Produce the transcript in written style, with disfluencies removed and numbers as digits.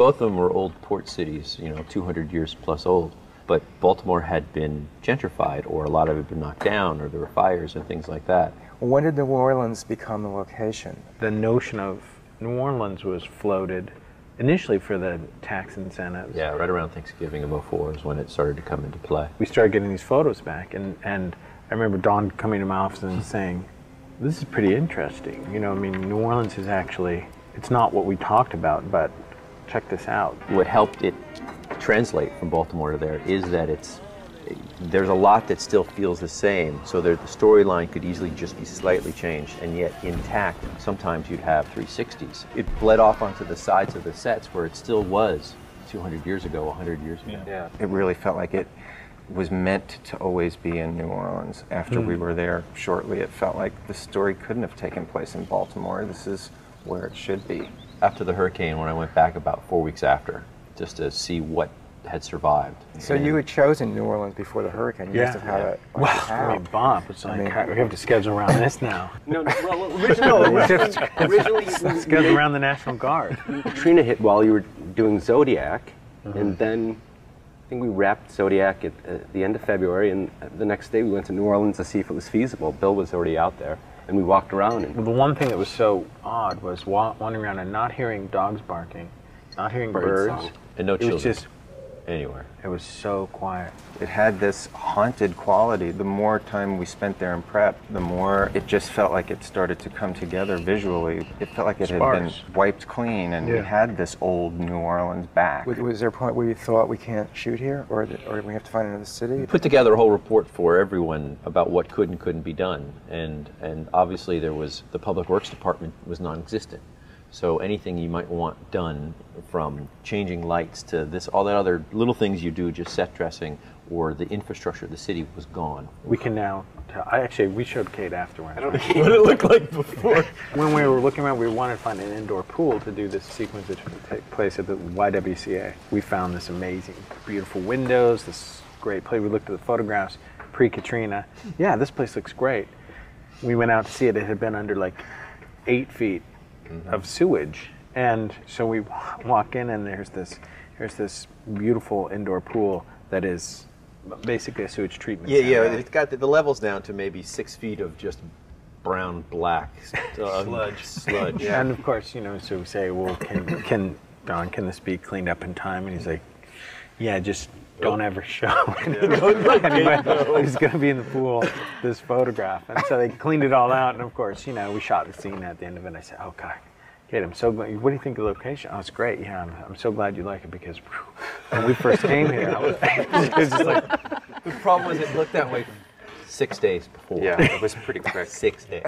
both of them were old port cities, 200 years plus old. But Baltimore had been gentrified, or a lot of it had been knocked down, or there were fires and things like that. When did New Orleans become the location? The notion of New Orleans was floated initially for the tax incentives. Yeah, right around Thanksgiving of '04 is when it started to come into play. We started getting these photos back, and I remember Don coming to my office and saying, this is pretty interesting. New Orleans is actually, it's not what we talked about, but check this out. What helped it translate from Baltimore to there is that there's a lot that still feels the same, so the storyline could easily just be slightly changed and yet intact. Sometimes you'd have 360s. It bled off onto the sides of the sets where it still was 200 years ago, 100 years ago. Yeah. It really felt like it was meant to always be in New Orleans. After we were there shortly, it felt like the story couldn't have taken place in Baltimore. This is where it should be. After the hurricane, when I went back about 4 weeks after, just to see what had survived. So you had chosen New Orleans before the hurricane. You must have had it. Bob, it's like, we have to schedule around this now. Originally schedule around the National Guard. Katrina hit while you were doing Zodiac, and then I think we wrapped Zodiac at the end of February, and the next day we went to New Orleans to see if it was feasible. Bill was already out there, and we walked around. And the one thing that was so odd was wandering around and not hearing dogs barking, not hearing birds, and no children. It was just anywhere. It was so quiet. It had this haunted quality. The more time we spent there in prep, the more it just felt like it started to come together visually. It felt like it had been wiped clean, and we had this old New Orleans back. Was there a point where you thought we can't shoot here, or we have to find another city? We put together a whole report for everyone about what could and couldn't be done, and obviously there was, the Public Works Department was non-existent. So anything you might want done, from changing lights to this, all that other little things you do, just set dressing, or the infrastructure of the city, was gone. We can now tell. We showed Kate afterwards. I don't know what it looked like before. When we were looking around, we wanted to find an indoor pool to do this sequence that should take place at the YWCA. We found this amazing, beautiful windows, this great place. We looked at the photographs pre-Katrina. Yeah, this place looks great. We went out to see it. It had been under like 8 feet of sewage, and so we walk in, and there's this beautiful indoor pool that is basically a sewage treatment center. Yeah, it's got the levels down to maybe 6 feet of just brown black sludge. Yeah. And of course, so we say, well, can this be cleaned up in time? And he's like, yeah, just don't ever show anybody who's going to be in the pool this photograph. And so they cleaned it all out, and of course, we shot the scene at the end of it, and I said, oh God, Kate, I'm so glad. What do you think of the location? Oh, it's great. Yeah, I'm so glad you like it, because when we first came here, it was just like... The problem was it looked that way 6 days before. Yeah, it was pretty quick. 6 days.